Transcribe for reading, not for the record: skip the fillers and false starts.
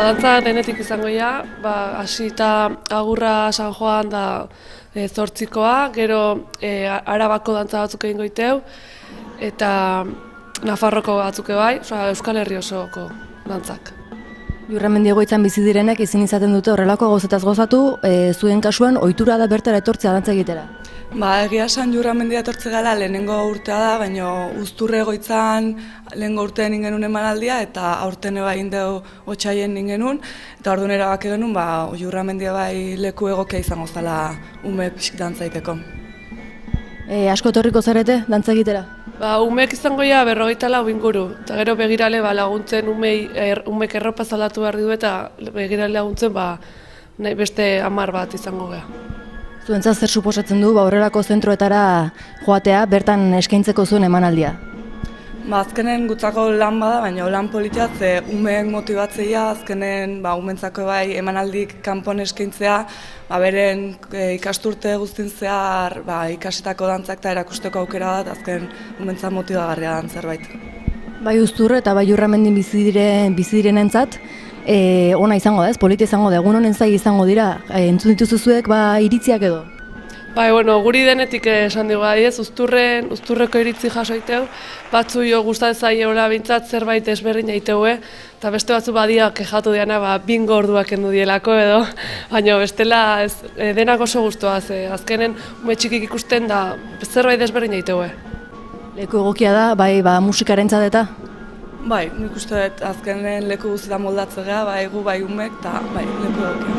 dantza denetik izango ja, hasita agurra San Joan da 8koa, gero Arabako dantza batzuk egingo diteu, eta Nafarroko batzuk bai, Euskal Herri osoko dantzak. Jurramendi egoitzan bizi direnek ezin izaten dute horrelako gauzetaz gozatu, zuen kasuan ohitura da bertara etortzea dantza egitera. Egia esan Jurramendia etortze gala lehenengo urtea da, baina Uzturre egoitzan lehenengo urtean ingenun emanaldia eta aurten eba indeu otxaien ingenun, eta orduan erabaki genuen Jurramendia bai leku egokia izango zela ume pixik dantza egiteko. Asko etorriko zarete dantza egitera? Umeek izango ja 54 inguru, eta gero begirale laguntzen umeek erropa zaldatu behar du eta begirale laguntzen beste 10 bat izango geha. Zuentzat zer suposatzen du horrelako zentroetara joatea bertan eskaintzeko zuen emanaldia? Azkenen gutzako lan bada, baina lan politia umeek motibatzeia, azkenen umentzako bai emanaldik kanpon eskaintzea, beren ikasturte guztin zehar ikasetako dantzak eta erakusteko aukera da, azken umentzat motibagarria dan zerbait. Bai Uzturre eta bai Jurramendin bizi direnentzat, ona izango da, polita izango da, egun honen zai izango dira, entzun dituzu zuek iritziak edo? Guri denetik esan dugu Uzturreko iritzi jasoiteu, batzu gustatzen zaiola bintzat zerbait ezberdin jaiteu, eta beste batzu badia kexatu diana bingo orduak endu dielako edo, baina bestela denak oso guztua, azkenen ume txikik ikusten da zerbait ezberdin jaiteu. Leku egokia da, musikarentzat eta? Nik uste dut azkenen leku guztietan moldatzea, gu umek eta leku egokia.